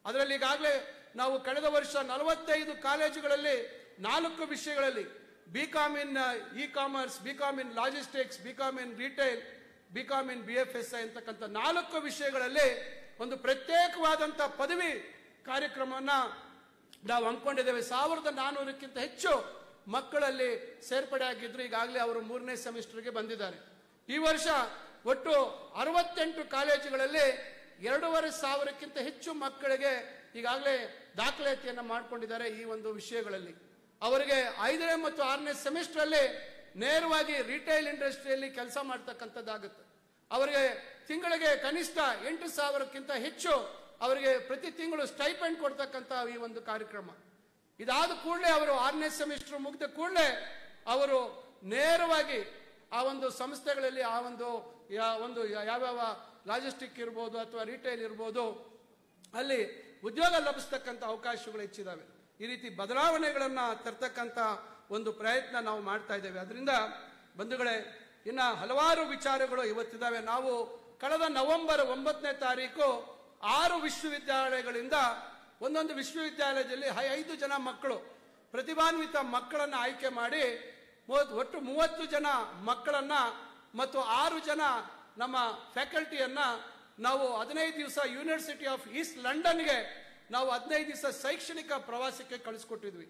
ಅದರಲ್ಲಿ ಈಗಾಗಲೇ ನಾವು ಕಳೆದ ವರ್ಷ 45 ಕಾಲೇಜುಗಳಲ್ಲಿ 4 ವಿಷಯಗಳಲ್ಲಿ BCom ಇನ್ ಇ-ಕಾಮರ್ಸ್, BCom ಇನ್ ಲಾಜಿಸ್ಟಿಕ್ಸ್, BCom ಇನ್ ರಿಟೇಲ್, BCom ಇನ್ BFSI ಅಂತಕ್ಕಂಥ 4 ವಿಷಯಗಳಲ್ಲಿ ಒಂದು ಪ್ರತ್ಯೇಕವಾದಂಥ ಪದವಿ ಕಾರ್ಯಕ್ರಮವನ್ನು ನಾವು ಹಮ್ಮಿಕೊಂಡಿದ್ದೇವೆ. 1400ಕ್ಕಿಂತ ಹೆಚ್ಚು ಮಕ್ಕಳಲ್ಲಿ ಸೇರ್ಪಡೆ ಆಗಿದ್ರು. ಈಗಾಗಲೇ ಅವರು 3ನೇ ಸೆಮಿಸ್ಟರ್ಗೆ ಬಂದಿದ್ದಾರೆ. ಈ ವರ್ಷ ಒಟ್ಟು 68 ಕಾಲೇಜುಗಳಲ್ಲಿ 2500ಕ್ಕಿಂತ ಹೆಚ್ಚು ಮಕ್ಕಳಿಗೆ ಈಗಾಗಲೇ ದಾಖಲಾತಿಯನ್ನು ಮಾಡಿಕೊಂಡಿದ್ದಾರೆ. ಈ ಒಂದು ವಿಷಯಗಳಲ್ಲಿ ಅವರಿಗೆ 5ನೇ ಮತ್ತು 6ನೇ ಸೆಮಿಸ್ಟರ್ ಅಲ್ಲಿ ನೇರವಾಗಿ ರಿಟೇಲ್ ಇಂಡಸ್ಟ್ರಿಯಲ್ಲಿ ಕೆಲಸ ಮಾಡ್ತಕ್ಕಂಥದ್ದಾಗುತ್ತೆ. ಅವರಿಗೆ ತಿಂಗಳಿಗೆ ಕನಿಷ್ಠ 8,000ಕ್ಕಿಂತ ಹೆಚ್ಚು ಅವರಿಗೆ ಪ್ರತಿ ತಿಂಗಳು ಸ್ಟೈಪೆಂಡ್ ಕೊಡ್ತಕ್ಕಂಥ ಈ ಒಂದು ಕಾರ್ಯಕ್ರಮ. ಇದಾದ ಕೂಡಲೇ ಅವರು 6ನೇ ಸೆಮಿಸ್ಟರ್ ಮುಗಿದ ಕೂಡಲೇ ಅವರು ನೇರವಾಗಿ ಆ ಒಂದು ಸಂಸ್ಥೆಗಳಲ್ಲಿ ಆ ಒಂದು ಯಾವ್ಯಾವ ಲಾಜಿಸ್ಟಿಕ್ ಇರ್ಬೋದು ಅಥವಾ ರಿಟೇಲ್ ಇರ್ಬೋದು ಅಲ್ಲಿ ಉದ್ಯೋಗ ಲಭಿಸ್ತಕ್ಕಂಥ ಅವಕಾಶಗಳು ಹೆಚ್ಚಿದಾವೆ. ಈ ರೀತಿ ಬದಲಾವಣೆಗಳನ್ನ ತರ್ತಕ್ಕಂಥ ಒಂದು ಪ್ರಯತ್ನ ನಾವು ಮಾಡ್ತಾ ಇದ್ದೇವೆ. ಅದರಿಂದ ಬಂಧುಗಳೇ, ಇನ್ನ ಹಲವಾರು ವಿಚಾರಗಳು ಇವತ್ತಿದ್ದಾವೆ. ನಾವು ಕಳೆದ ನವೆಂಬರ್ 9ನೇ ತಾರೀಕು 6 ವಿಶ್ವವಿದ್ಯಾಲಯಗಳಿಂದ ಒಂದೊಂದು ವಿಶ್ವವಿದ್ಯಾಲಯದಲ್ಲಿ 5 ಜನ ಮಕ್ಕಳು, ಪ್ರತಿಭಾನ್ವಿತ ಮಕ್ಕಳನ್ನ ಆಯ್ಕೆ ಮಾಡಿ ಒಟ್ಟು 30 ಜನ ಮಕ್ಕಳನ್ನ ಮತ್ತು 6 ಜನ ನಮ್ಮ ಫ್ಯಾಕಲ್ಟಿಯನ್ನ ನಾವು 15 ದಿವಸ ಯೂನಿವರ್ಸಿಟಿ ಆಫ್ ಈಸ್ಟ್ ಲಂಡನ್ಗೆ ನಾವು 15 ದಿವಸ ಶೈಕ್ಷಣಿಕ ಪ್ರವಾಸಕ್ಕೆ ಕಳಿಸ್ಕೊಟ್ಟಿದ್ವಿ.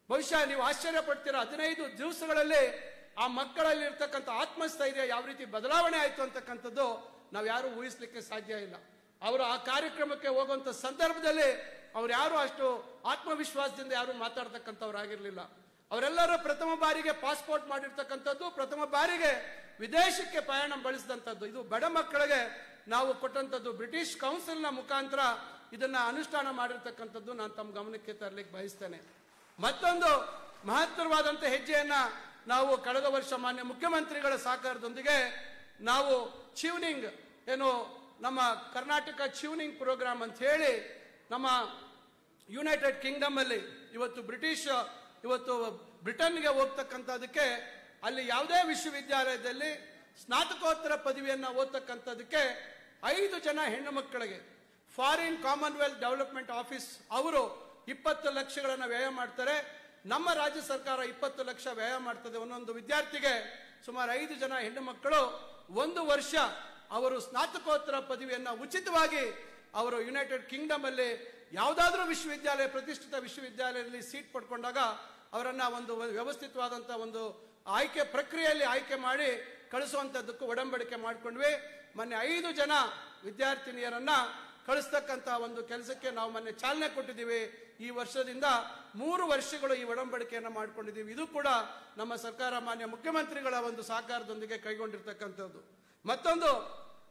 ಬಹುಶಃ ನೀವು ಆಶ್ಚರ್ಯ ಪಡ್ತೀರಾ, 15 ದಿವಸಗಳಲ್ಲಿ ಆ ಮಕ್ಕಳಲ್ಲಿ ಇರ್ತಕ್ಕಂಥ ಆತ್ಮಸ್ಥೈರ್ಯ ಯಾವ ರೀತಿ ಬದಲಾವಣೆ ಆಯ್ತು ಅಂತಕ್ಕಂಥದ್ದು ನಾವು ಯಾರು ಊಹಿಸ್ಲಿಕ್ಕೆ ಸಾಧ್ಯ ಇಲ್ಲ. ಅವರು ಆ ಕಾರ್ಯಕ್ರಮಕ್ಕೆ ಹೋಗುವಂತ ಸಂದರ್ಭದಲ್ಲಿ ಅವ್ರು ಯಾರು ಅಷ್ಟು ಆತ್ಮವಿಶ್ವಾಸದಿಂದ ಯಾರು ಮಾತಾಡ್ತಕ್ಕಂಥವ್ರಾಗಿರ್ಲಿಲ್ಲ. ಅವರೆಲ್ಲರೂ ಪ್ರಥಮ ಬಾರಿಗೆ ಪಾಸ್ಪೋರ್ಟ್ ಮಾಡಿರ್ತಕ್ಕಂಥದ್ದು, ಪ್ರಥಮ ಬಾರಿಗೆ ವಿದೇಶಕ್ಕೆ ಪಯಣ ಬಳಸಿದಂಥದ್ದು. ಇದು ಬಡ ಮಕ್ಕಳಿಗೆ ನಾವು ಕೊಟ್ಟಂಥದ್ದು. ಬ್ರಿಟಿಷ್ ಕೌನ್ಸಿಲ್ನ ಮುಖಾಂತರ ಇದನ್ನ ಅನುಷ್ಠಾನ ಮಾಡಿರ್ತಕ್ಕಂಥದ್ದು ನಾನು ತಮ್ಮ ಗಮನಕ್ಕೆ ತರಲಿಕ್ಕೆ ಬಯಸ್ತೇನೆ. ಮತ್ತೊಂದು ಮಹತ್ತರವಾದಂಥ ಹೆಜ್ಜೆಯನ್ನ ನಾವು ಕಳೆದ ವರ್ಷ ಮಾನ್ಯ ಮುಖ್ಯಮಂತ್ರಿಗಳ ಸಹಕಾರದೊಂದಿಗೆ ನಾವು ಟ್ಯೂನಿಂಗ್ ನಮ್ಮ ಕರ್ನಾಟಕ ಟ್ಯೂನಿಂಗ್ ಪ್ರೋಗ್ರಾಮ್ ಅಂತ ಹೇಳಿ ನಮ್ಮ ಯುನೈಟೆಡ್ ಕಿಂಗ್ಡಮ್ ಅಲ್ಲಿ ಇವತ್ತು ಬ್ರಿಟನ್ಗೆ ಹೋಗ್ತಕ್ಕಂಥದಕ್ಕೆ ಅಲ್ಲಿ ಯಾವುದೇ ವಿಶ್ವವಿದ್ಯಾಲಯದಲ್ಲಿ ಸ್ನಾತಕೋತ್ತರ ಪದವಿಯನ್ನ ಓದ್ತಕ್ಕಂಥದಕ್ಕೆ 5 ಜನ ಹೆಣ್ಣು ಮಕ್ಕಳಿಗೆ ಫಾರಿನ್ ಕಾಮನ್ವೆಲ್ತ್ ಡೆವಲಪ್ಮೆಂಟ್ ಆಫೀಸ್ ಅವರು 20 ಲಕ್ಷಗಳನ್ನ ವ್ಯಯ ಮಾಡ್ತಾರೆ. ನಮ್ಮ ರಾಜ್ಯ ಸರ್ಕಾರ 20 ಲಕ್ಷ ವ್ಯಯ ಮಾಡ್ತದೆ. ಒಂದೊಂದು ವಿದ್ಯಾರ್ಥಿಗೆ ಸುಮಾರು 5 ಜನ ಹೆಣ್ಣು ಮಕ್ಕಳು 1 ವರ್ಷ ಅವರು ಸ್ನಾತಕೋತ್ತರ ಪದವಿಯನ್ನ ಉಚಿತವಾಗಿ ಅವರು ಯುನೈಟೆಡ್ ಕಿಂಗ್ಡಮ್ ಅಲ್ಲಿ ಯಾವುದಾದ್ರೂ ವಿಶ್ವವಿದ್ಯಾಲಯ, ಪ್ರತಿಷ್ಠಿತ ವಿಶ್ವವಿದ್ಯಾಲಯದಲ್ಲಿ ಸೀಟ್ ಪಡ್ಕೊಂಡಾಗ ಅವರನ್ನ ಒಂದು ವ್ಯವಸ್ಥಿತವಾದಂಥ ಒಂದು ಆಯ್ಕೆ ಪ್ರಕ್ರಿಯೆಯಲ್ಲಿ ಆಯ್ಕೆ ಮಾಡಿ ಕಳಿಸುವಂಥದ್ದಕ್ಕೂ ಒಡಂಬಡಿಕೆ ಮಾಡಿಕೊಂಡ್ವಿ. ಮೊನ್ನೆ 5 ಜನ ವಿದ್ಯಾರ್ಥಿನಿಯರನ್ನ ಕಳಿಸ್ತಕ್ಕಂಥ ಒಂದು ಕೆಲಸಕ್ಕೆ ನಾವು ಮೊನ್ನೆ ಚಾಲನೆ ಕೊಟ್ಟಿದ್ದೀವಿ. ಈ ವರ್ಷದಿಂದ 3 ವರ್ಷಗಳು ಈ ಒಡಂಬಡಿಕೆಯನ್ನು ಮಾಡ್ಕೊಂಡಿದ್ದೀವಿ. ಇದು ಕೂಡ ನಮ್ಮ ಸರ್ಕಾರ ಮಾನ್ಯ ಮುಖ್ಯಮಂತ್ರಿಗಳ ಒಂದು ಸಹಕಾರದೊಂದಿಗೆ ಕೈಗೊಂಡಿರ್ತಕ್ಕಂಥದ್ದು. ಮತ್ತೊಂದು,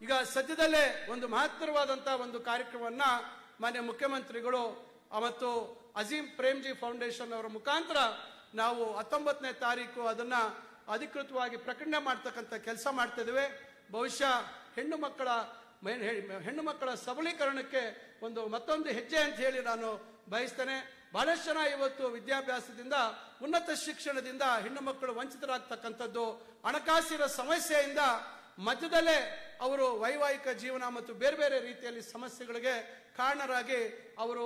ಈಗ ಸದ್ಯದಲ್ಲೇ ಒಂದು ಮಹತ್ತರವಾದಂತಹ ಒಂದು ಕಾರ್ಯಕ್ರಮವನ್ನ ಮಾನ್ಯ ಮುಖ್ಯಮಂತ್ರಿಗಳು ಮತ್ತು ಅಜೀಂ ಪ್ರೇಮ್ಜಿ ಫೌಂಡೇಶನ್ ಅವರ ಮುಖಾಂತರ ನಾವು 19ನೇ ತಾರೀಕು ಅದನ್ನ ಅಧಿಕೃತವಾಗಿ ಪ್ರಕಟಣೆ ಮಾಡ್ತಕ್ಕಂಥ ಕೆಲಸ ಮಾಡ್ತಾ ಇದ್ದೇವೆ. ಬಹುಶಃ ಹೆಣ್ಣು ಮಕ್ಕಳ ಸಬಲೀಕರಣಕ್ಕೆ ಮತ್ತೊಂದು ಹೆಜ್ಜೆ ಅಂತ ಹೇಳಿ ನಾನು ಬಯಸ್ತೇನೆ. ಬಹಳಷ್ಟು ಜನ ಇವತ್ತು ವಿದ್ಯಾಭ್ಯಾಸದಿಂದ, ಉನ್ನತ ಶಿಕ್ಷಣದಿಂದ ಹೆಣ್ಣು ಮಕ್ಕಳು ವಂಚಿತರಾಗ್ತಕ್ಕಂಥದ್ದು, ಹಣಕಾಸಿನ ಸಮಸ್ಯೆಯಿಂದ ಮಧ್ಯದಲ್ಲೇ ಅವರು ವೈವಾಹಿಕ ಜೀವನ ಮತ್ತು ಬೇರೆ ಬೇರೆ ರೀತಿಯಲ್ಲಿ ಸಮಸ್ಯೆಗಳಿಗೆ ಕಾರಣರಾಗಿ ಅವರು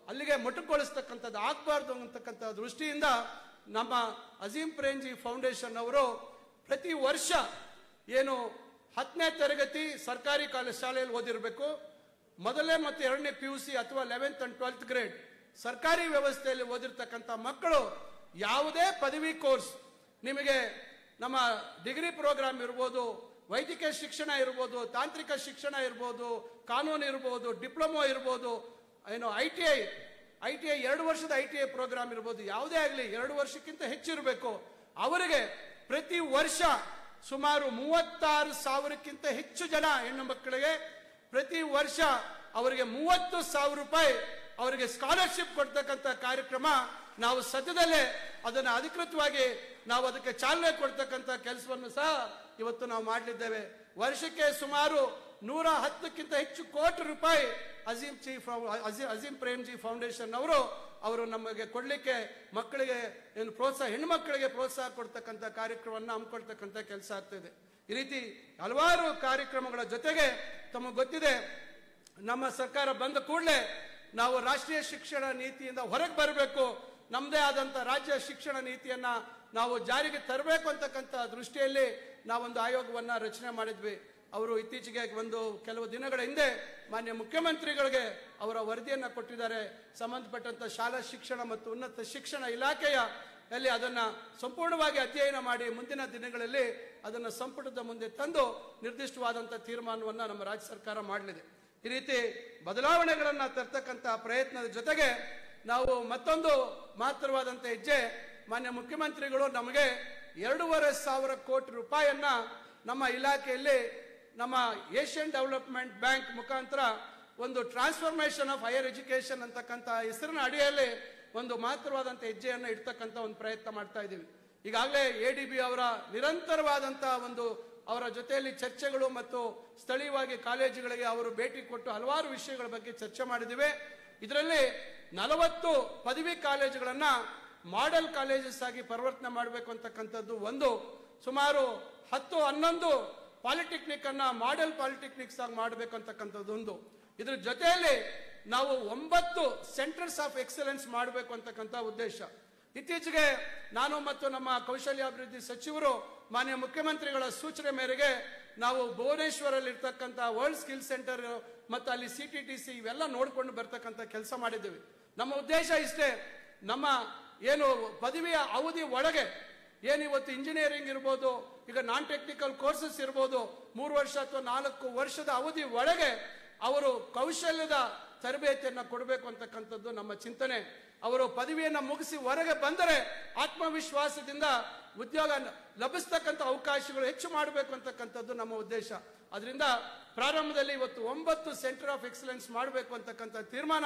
ಅಲ್ಲಿಗೆ ಮೊಟಕುಗೊಳಿಸ್ತಕ್ಕಂಥದ್ದು ಆಗಬಾರ್ದು ಅಂತಕ್ಕಂಥ ದೃಷ್ಟಿಯಿಂದ ನಮ್ಮ ಅಜೀಂ ಪ್ರೇಮ್ಜಿ ಫೌಂಡೇಶನ್ ಅವರು ಪ್ರತಿ ವರ್ಷ ಏನು 10ನೇ ತರಗತಿ ಸರ್ಕಾರಿ ಶಾಲೆಯಲ್ಲಿ ಓದಿರಬೇಕು, ಮೊದಲನೇ ಮತ್ತು 2ನೇ PUC ಅಥವಾ 11th and 12th ಗ್ರೇಡ್ ಸರ್ಕಾರಿ ವ್ಯವಸ್ಥೆಯಲ್ಲಿ ಓದಿರ್ತಕ್ಕಂಥ ಮಕ್ಕಳು ಯಾವುದೇ ಪದವಿ ಕೋರ್ಸ್, ನಿಮಗೆ ನಮ್ಮ ಡಿಗ್ರಿ ಪ್ರೋಗ್ರಾಮ್ ಇರ್ಬೋದು, ವೈದ್ಯಕೀಯ ಶಿಕ್ಷಣ ಇರ್ಬೋದು, ತಾಂತ್ರಿಕ ಶಿಕ್ಷಣ ಇರ್ಬೋದು, ಕಾನೂನು ಇರ್ಬೋದು, ಡಿಪ್ಲೊಮೊ ಇರ್ಬೋದು, ಏನು ITI 2 ವರ್ಷದ ITI ಪ್ರೋಗ್ರಾಮ್ ಇರ್ಬೋದು, ಯಾವುದೇ ಆಗಲಿ 2 ವರ್ಷಕ್ಕಿಂತ ಹೆಚ್ಚಿರಬೇಕು. ಅವರಿಗೆ ಪ್ರತಿ ವರ್ಷ ಸುಮಾರು 36,000ಕ್ಕಿಂತ ಹೆಚ್ಚು ಜನ ಹೆಣ್ಣು ಮಕ್ಕಳಿಗೆ ಪ್ರತಿ ವರ್ಷ ಅವರಿಗೆ 30,000 ರೂಪಾಯಿ ಅವರಿಗೆ ಸ್ಕಾಲರ್ಶಿಪ್ ಕೊಡ್ತಕ್ಕಂಥ ಕಾರ್ಯಕ್ರಮ ನಾವು ಸದ್ಯದಲ್ಲೇ ಅದನ್ನ ಅಧಿಕೃತವಾಗಿ ನಾವು ಅದಕ್ಕೆ ಚಾಲನೆ ಕೊಡ್ತಕ್ಕಂಥ ಕೆಲಸವನ್ನು ಸಹ ಇವತ್ತು ನಾವು ಮಾಡಲಿದ್ದೇವೆ. ವರ್ಷಕ್ಕೆ ಸುಮಾರು 110ಕ್ಕಿಂತ ಹೆಚ್ಚು ಕೋಟಿ ರೂಪಾಯಿ ಅಜೀಂ ಪ್ರೇಮ್ಜಿ ಫೌಂಡೇಶನ್ ಅವರು ನಮಗೆ ಕೊಡ್ಲಿಕ್ಕೆ ಮಕ್ಕಳಿಗೆ ಏನು ಪ್ರೋತ್ಸಾಹ, ಹೆಣ್ಣು ಮಕ್ಕಳಿಗೆ ಪ್ರೋತ್ಸಾಹ ಕೊಡ್ತಕ್ಕಂಥ ಕಾರ್ಯಕ್ರಮವನ್ನು ಹಮ್ಮಿಕೊಳ್ತಕ್ಕಂಥ ಕೆಲಸ ಆಗ್ತಿದೆ. ಈ ರೀತಿ ಹಲವಾರು ಕಾರ್ಯಕ್ರಮಗಳ ಜೊತೆಗೆ ತಮಗೆ ಗೊತ್ತಿದೆ, ನಮ್ಮ ಸರ್ಕಾರ ಬಂದ ಕೂಡಲೇ ನಾವು ರಾಷ್ಟ್ರೀಯ ಶಿಕ್ಷಣ ನೀತಿಯಿಂದ ಹೊರಗೆ ಬರಬೇಕು, ನಮ್ಮದೇ ಆದಂಥ ರಾಜ್ಯ ಶಿಕ್ಷಣ ನೀತಿಯನ್ನ ನಾವು ಜಾರಿಗೆ ತರಬೇಕು ಅಂತಕ್ಕಂಥ ದೃಷ್ಟಿಯಲ್ಲಿ ನಾವೊಂದು ಆಯೋಗವನ್ನ ರಚನೆ ಮಾಡಿದ್ವಿ. ಅವರು ಇತ್ತೀಚೆಗೆ ಕೆಲವು ದಿನಗಳ ಹಿಂದೆ ಮಾನ್ಯ ಮುಖ್ಯಮಂತ್ರಿಗಳಿಗೆ ಅವರ ವರದಿಯನ್ನ ಕೊಟ್ಟಿದ್ದಾರೆ. ಸಂಬಂಧಪಟ್ಟಂತ ಶಾಲಾ ಶಿಕ್ಷಣ ಮತ್ತು ಉನ್ನತ ಶಿಕ್ಷಣ ಇಲಾಖೆಯಲ್ಲಿ ಅದನ್ನ ಸಂಪೂರ್ಣವಾಗಿ ಅಧ್ಯಯನ ಮಾಡಿ ಮುಂದಿನ ದಿನಗಳಲ್ಲಿ ಅದನ್ನ ಸಂಪುಟದ ಮುಂದೆ ತಂದು ನಿರ್ದಿಷ್ಟವಾದಂಥ ತೀರ್ಮಾನವನ್ನ ನಮ್ಮ ರಾಜ್ಯ ಸರ್ಕಾರ ಮಾಡಲಿದೆ. ಈ ರೀತಿ ಬದಲಾವಣೆಗಳನ್ನ ತರ್ತಕ್ಕಂಥ ಪ್ರಯತ್ನದ ಜೊತೆಗೆ ನಾವು ಮತ್ತೊಂದು ಮಹತ್ತರವಾದಂಥ ಹೆಜ್ಜೆ, ಮಾನ್ಯ ಮುಖ್ಯಮಂತ್ರಿಗಳು ನಮಗೆ 2,500 ಕೋಟಿ ರೂಪಾಯಿಯನ್ನ ನಮ್ಮ ಇಲಾಖೆಯಲ್ಲಿ ನಮ್ಮ ಏಷ್ಯನ್ ಡೆವಲಪ್ಮೆಂಟ್ ಬ್ಯಾಂಕ್ ಮುಖಾಂತರ ಒಂದು ಟ್ರಾನ್ಸ್ಫಾರ್ಮೇಶನ್ ಆಫ್ ಹೈಯರ್ ಎಜುಕೇಶನ್ ಅಂತಕ್ಕಂಥ ಹೆಸರಿನ ಅಡಿಯಲ್ಲಿ ಒಂದು ಮಹತ್ತರವಾದಂಥ ಹೆಜ್ಜೆಯನ್ನು ಇಡ್ತಕ್ಕಂಥ ಒಂದು ಪ್ರಯತ್ನ ಮಾಡ್ತಾ ಇದ್ದೀವಿ. ಈಗಾಗಲೇ ADB ಅವರ ನಿರಂತರವಾದಂಥ ಅವರ ಜೊತೆಯಲ್ಲಿ ಚರ್ಚೆಗಳು ಮತ್ತು ಸ್ಥಳೀಯವಾಗಿ ಕಾಲೇಜುಗಳಿಗೆ ಅವರು ಭೇಟಿ ಕೊಟ್ಟು ಹಲವಾರು ವಿಷಯಗಳ ಬಗ್ಗೆ ಚರ್ಚೆ ಮಾಡಿದ್ದೀವಿ. ಇದರಲ್ಲಿ 40 ಪದವಿ ಕಾಲೇಜುಗಳನ್ನ ಮಾಡೆಲ್ ಕಾಲೇಜಸ್ ಆಗಿ ಪರಿವರ್ತನೆ ಮಾಡಬೇಕು ಅಂತಕ್ಕಂಥದ್ದು ಒಂದು, ಸುಮಾರು 10-11 ಪಾಲಿಟೆಕ್ನಿಕ್ ಅನ್ನ ಮಾಡೆಲ್ ಪಾಲಿಟೆಕ್ನಿಕ್ಸ್ ಆಗಿ ಮಾಡಬೇಕು ಅಂತಕ್ಕಂಥದ್ದು ಒಂದು. ಇದ್ರ ಜೊತೆಯಲ್ಲಿ ನಾವು 9 ಸೆಂಟರ್ಸ್ ಆಫ್ ಎಕ್ಸಲೆನ್ಸ್ ಮಾಡಬೇಕು ಅಂತಕ್ಕಂಥ ಉದ್ದೇಶ. ಇತ್ತೀಚೆಗೆ ನಾನು ಮತ್ತು ನಮ್ಮ ಕೌಶಲ್ಯಾಭಿವೃದ್ಧಿ ಸಚಿವರು ಮಾನ್ಯ ಮುಖ್ಯಮಂತ್ರಿಗಳ ಸೂಚನೆ ಮೇರೆಗೆ ನಾವು ಭುವನೇಶ್ವರಲ್ಲಿ ಇರ್ತಕ್ಕಂಥ ವರ್ಲ್ಡ್ ಸ್ಕಿಲ್ ಸೆಂಟರ್ ಮತ್ತು ಅಲ್ಲಿ CTTC ಇವೆಲ್ಲ ನೋಡ್ಕೊಂಡು ಬರ್ತಕ್ಕಂಥ ಕೆಲಸ ಮಾಡಿದ್ದೀವಿ. ನಮ್ಮ ಉದ್ದೇಶ ಇಷ್ಟೇ, ನಮ್ಮ ಏನು ಪದವಿಯ ಅವಧಿ ಒಳಗೆ ಏನಿವತ್ತು ಇಂಜಿನಿಯರಿಂಗ್ ಇರ್ಬೋದು, ಈಗ ನಾನ್ ಟೆಕ್ನಿಕಲ್ ಕೋರ್ಸಸ್ ಇರ್ಬೋದು, 3 ವರ್ಷ ಅಥವಾ 4 ವರ್ಷದ ಅವಧಿ ಒಳಗೆ ಅವರು ಕೌಶಲ್ಯದ ತರಬೇತಿಯನ್ನ ಕೊಡಬೇಕು ಅಂತಕ್ಕಂಥದ್ದು ನಮ್ಮ ಚಿಂತನೆ. ಅವರು ಪದವಿಯನ್ನ ಮುಗಿಸಿ ಹೊರಗೆ ಬಂದರೆ ಆತ್ಮವಿಶ್ವಾಸದಿಂದ ಉದ್ಯೋಗ ಲಭಿಸ್ತಕ್ಕಂಥ ಅವಕಾಶಗಳು ಹೆಚ್ಚು ಮಾಡಬೇಕು ಅಂತಕ್ಕಂಥದ್ದು ನಮ್ಮ ಉದ್ದೇಶ. ಅದರಿಂದ ಪ್ರಾರಂಭದಲ್ಲಿ ಇವತ್ತು 9 ಸೆಂಟರ್ ಆಫ್ ಎಕ್ಸಲೆನ್ಸ್ ಮಾಡಬೇಕು ಅಂತಕ್ಕಂಥ ತೀರ್ಮಾನ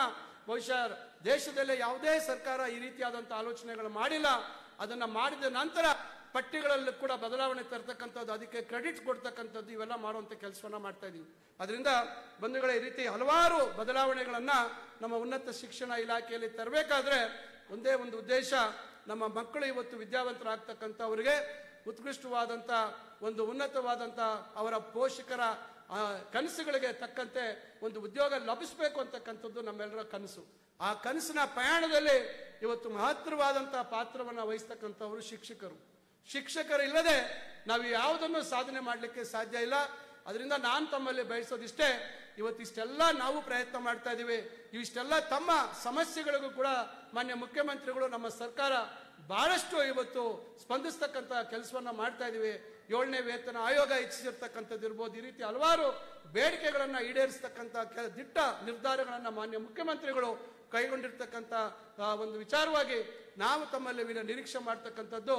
ಬಹುಶಃ ದೇಶದಲ್ಲೇ ಯಾವುದೇ ಸರ್ಕಾರ ಈ ರೀತಿಯಾದಂಥ ಆಲೋಚನೆಗಳು ಮಾಡಿಲ್ಲ. ಅದನ್ನ ಮಾಡಿದ ನಂತರ ಪಟ್ಟಿಗಳಲ್ಲಿ ಕೂಡ ಬದಲಾವಣೆ ತರ್ತಕ್ಕಂಥದ್ದು, ಅದಕ್ಕೆ ಕ್ರೆಡಿಟ್ ಕೊಡ್ತಕ್ಕಂಥದ್ದು, ಇವೆಲ್ಲ ಮಾಡುವಂಥ ಕೆಲಸವನ್ನ ಮಾಡ್ತಾ ಇದೀವಿ. ಅದರಿಂದ ಬಂಧುಗಳೇ, ಈ ರೀತಿ ಹಲವಾರು ಬದಲಾವಣೆಗಳನ್ನ ನಮ್ಮ ಉನ್ನತ ಶಿಕ್ಷಣ ಇಲಾಖೆಯಲ್ಲಿ ತರಬೇಕಾದ್ರೆ ಒಂದೇ ಒಂದು ಉದ್ದೇಶ, ನಮ್ಮ ಮಕ್ಕಳು ಇವತ್ತು ವಿದ್ಯಾವಂತರಾಗ್ತಕ್ಕಂಥವರಿಗೆ ಉತ್ಕೃಷ್ಟವಾದಂಥ ಒಂದು ಉನ್ನತವಾದಂಥ ಅವರ ಪೋಷಕರ ಕನಸುಗಳಿಗೆ ತಕ್ಕಂತೆ ಒಂದು ಉದ್ಯೋಗ ಲಭಿಸಬೇಕು ಅಂತಕ್ಕಂಥದ್ದು ನಮ್ಮೆಲ್ಲರ ಕನಸು. ಆ ಕನಸಿನ ಪ್ರಯಾಣದಲ್ಲಿ ಇವತ್ತು ಮಹತ್ತರವಾದಂತಹ ಪಾತ್ರವನ್ನು ವಹಿಸ್ತಕ್ಕಂಥವರು ಶಿಕ್ಷಕರಿಲ್ಲದೆ ನಾವು ಯಾವುದನ್ನು ಸಾಧನೆ ಮಾಡಲಿಕ್ಕೆ ಸಾಧ್ಯ ಇಲ್ಲ. ಅದರಿಂದ ನಾನು ತಮ್ಮಲ್ಲಿ ಬಯಸೋದಿಷ್ಟೇ, ಇವತ್ತಿಷ್ಟೆಲ್ಲ ನಾವು ಪ್ರಯತ್ನ ಮಾಡ್ತಾ ಇದ್ದೀವಿ. ಇವಿಷ್ಟೆಲ್ಲ ತಮ್ಮ ಸಮಸ್ಯೆಗಳಿಗೂ ಕೂಡ ಮಾನ್ಯ ಮುಖ್ಯಮಂತ್ರಿಗಳು, ನಮ್ಮ ಸರ್ಕಾರ ಬಹಳಷ್ಟು ಇವತ್ತು ಸ್ಪಂದಿಸ್ತಕ್ಕಂಥ ಕೆಲಸವನ್ನ ಮಾಡ್ತಾ ಇದೀವಿ. 7ನೇ ವೇತನ ಆಯೋಗ ಹೆಚ್ಚಿಸಿರ್ತಕ್ಕಂಥದ್ದು ಇರ್ಬೋದು. ಈ ರೀತಿ ಹಲವಾರು ಬೇಡಿಕೆಗಳನ್ನ ಈಡೇರಿಸತಕ್ಕಂಥ ದಿಟ್ಟ ನಿರ್ಧಾರಗಳನ್ನ ಮಾನ್ಯ ಮುಖ್ಯಮಂತ್ರಿಗಳು ಕೈಗೊಂಡಿರ್ತಕ್ಕಂಥ ಒಂದು ವಿಚಾರವಾಗಿ ನಾವು ತಮ್ಮಲ್ಲಿ ನಿರೀಕ್ಷೆ ಮಾಡ್ತಕ್ಕಂಥದ್ದು,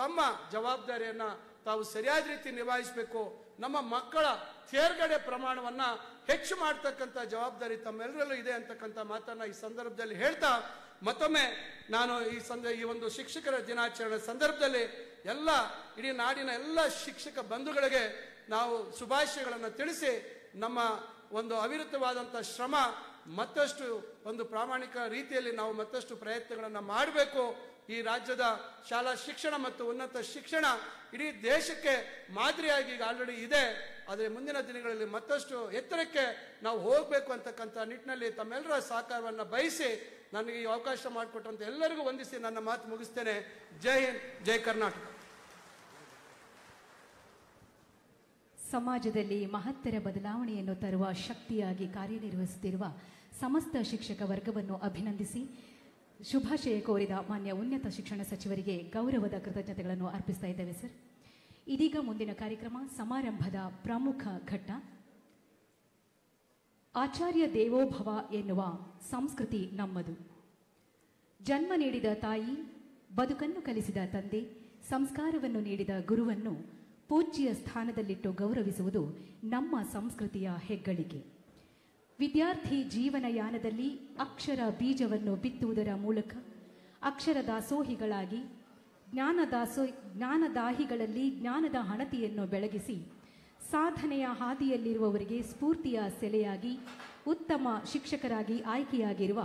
ತಮ್ಮ ಜವಾಬ್ದಾರಿಯನ್ನ ತಾವು ಸರಿಯಾದ ರೀತಿ ನಿಭಾಯಿಸಬೇಕು. ನಮ್ಮ ಮಕ್ಕಳ ತೇರ್ಗಡೆ ಪ್ರಮಾಣವನ್ನ ಹೆಚ್ಚು ಮಾಡ್ತಕ್ಕಂಥ ಜವಾಬ್ದಾರಿ ತಮ್ಮೆಲ್ಲರಲ್ಲೂ ಇದೆ ಅಂತಕ್ಕಂಥ ಮಾತನ್ನ ಈ ಸಂದರ್ಭದಲ್ಲಿ ಹೇಳ್ತಾ, ಮತ್ತೊಮ್ಮೆ ನಾನು ಈ ಒಂದು ಶಿಕ್ಷಕರ ದಿನಾಚರಣೆ ಸಂದರ್ಭದಲ್ಲಿ ಇಡೀ ನಾಡಿನ ಎಲ್ಲ ಶಿಕ್ಷಕ ಬಂಧುಗಳಿಗೆ ನಾವು ಶುಭಾಶಯಗಳನ್ನು ತಿಳಿಸಿ, ನಮ್ಮ ಒಂದು ಅವಿರತವಾದಂಥ ಶ್ರಮ ಮತ್ತಷ್ಟು ಒಂದು ಪ್ರಾಮಾಣಿಕ ರೀತಿಯಲ್ಲಿ ನಾವು ಮತ್ತಷ್ಟು ಪ್ರಯತ್ನಗಳನ್ನು ಮಾಡಬೇಕು. ಈ ರಾಜ್ಯದ ಶಾಲಾ ಶಿಕ್ಷಣ ಮತ್ತು ಉನ್ನತ ಶಿಕ್ಷಣ ಇಡೀ ದೇಶಕ್ಕೆ ಮಾದರಿಯಾಗಿ ಈಗ ಆಲ್ರೆಡಿ ಇದೆ. ಆದರೆ ಮುಂದಿನ ದಿನಗಳಲ್ಲಿ ಮತ್ತಷ್ಟು ಎತ್ತರಕ್ಕೆ ನಾವು ಹೋಗಬೇಕು ಅಂತಕ್ಕಂಥ ನಿಟ್ಟಿನಲ್ಲಿ ತಮ್ಮೆಲ್ಲರ ಸಹಕಾರವನ್ನು ಬಯಸಿ ನನಗೆ ಈ ಅವಕಾಶ ಮಾಡಿಕೊಟ್ಟಂತ ಎಲ್ಲರಿಗೂ ವಂದಿಸಿ ನನ್ನ ಮಾತು ಮುಗಿಸ್ತೇನೆ. ಜೈ ಹಿಂದ್, ಜೈ ಕರ್ನಾಟಕ. ಸಮಾಜದಲ್ಲಿ ಮಹತ್ತರ ಬದಲಾವಣೆಯನ್ನು ತರುವ ಶಕ್ತಿಯಾಗಿ ಕಾರ್ಯನಿರ್ವಹಿಸುತ್ತಿರುವ ಸಮಸ್ತ ಶಿಕ್ಷಕ ವರ್ಗವನ್ನು ಅಭಿನಂದಿಸಿ ಶುಭಾಶಯ ಕೋರಿದ ಮಾನ್ಯ ಉನ್ನತ ಶಿಕ್ಷಣ ಸಚಿವರಿಗೆ ಗೌರವದ ಕೃತಜ್ಞತೆಗಳನ್ನು ಅರ್ಪಿಸ್ತಾ ಇದ್ದೇವೆ ಸರ್. ಇದೀಗ ಮುಂದಿನ ಕಾರ್ಯಕ್ರಮ ಸಮಾರಂಭದ ಪ್ರಮುಖ ಘಟ್ಟ. ಆಚಾರ್ಯ ದೇವೋಭವ ಎನ್ನುವ ಸಂಸ್ಕೃತಿ ನಮ್ಮದು. ಜನ್ಮ ನೀಡಿದ ತಾಯಿ, ಬದುಕನ್ನು ಕಲಿಸಿದ ತಂದೆ, ಸಂಸ್ಕಾರವನ್ನು ನೀಡಿದ ಗುರುವನ್ನು ಪೂಜ್ಯ ಸ್ಥಾನದಲ್ಲಿಟ್ಟು ಗೌರವಿಸುವುದು ನಮ್ಮ ಸಂಸ್ಕೃತಿಯ ಹೆಗ್ಗಳಿಕೆ. ವಿದ್ಯಾರ್ಥಿ ಜೀವನಯಾನದಲ್ಲಿ ಅಕ್ಷರ ಬೀಜವನ್ನು ಬಿತ್ತುವುದರ ಮೂಲಕ ಅಕ್ಷರ ದಾಸೋಹಿಗಳಾಗಿ ಜ್ಞಾನದಾಹಿಗಳಲ್ಲಿ ಜ್ಞಾನದ ಹಣತೆಯನ್ನು ಬೆಳಗಿಸಿ ಸಾಧನೆಯ ಹಾದಿಯಲ್ಲಿರುವವರಿಗೆ ಸ್ಫೂರ್ತಿಯ ಸೆಲೆಯಾಗಿ ಉತ್ತಮ ಶಿಕ್ಷಕರಾಗಿ ಆಯ್ಕೆಯಾಗಿರುವ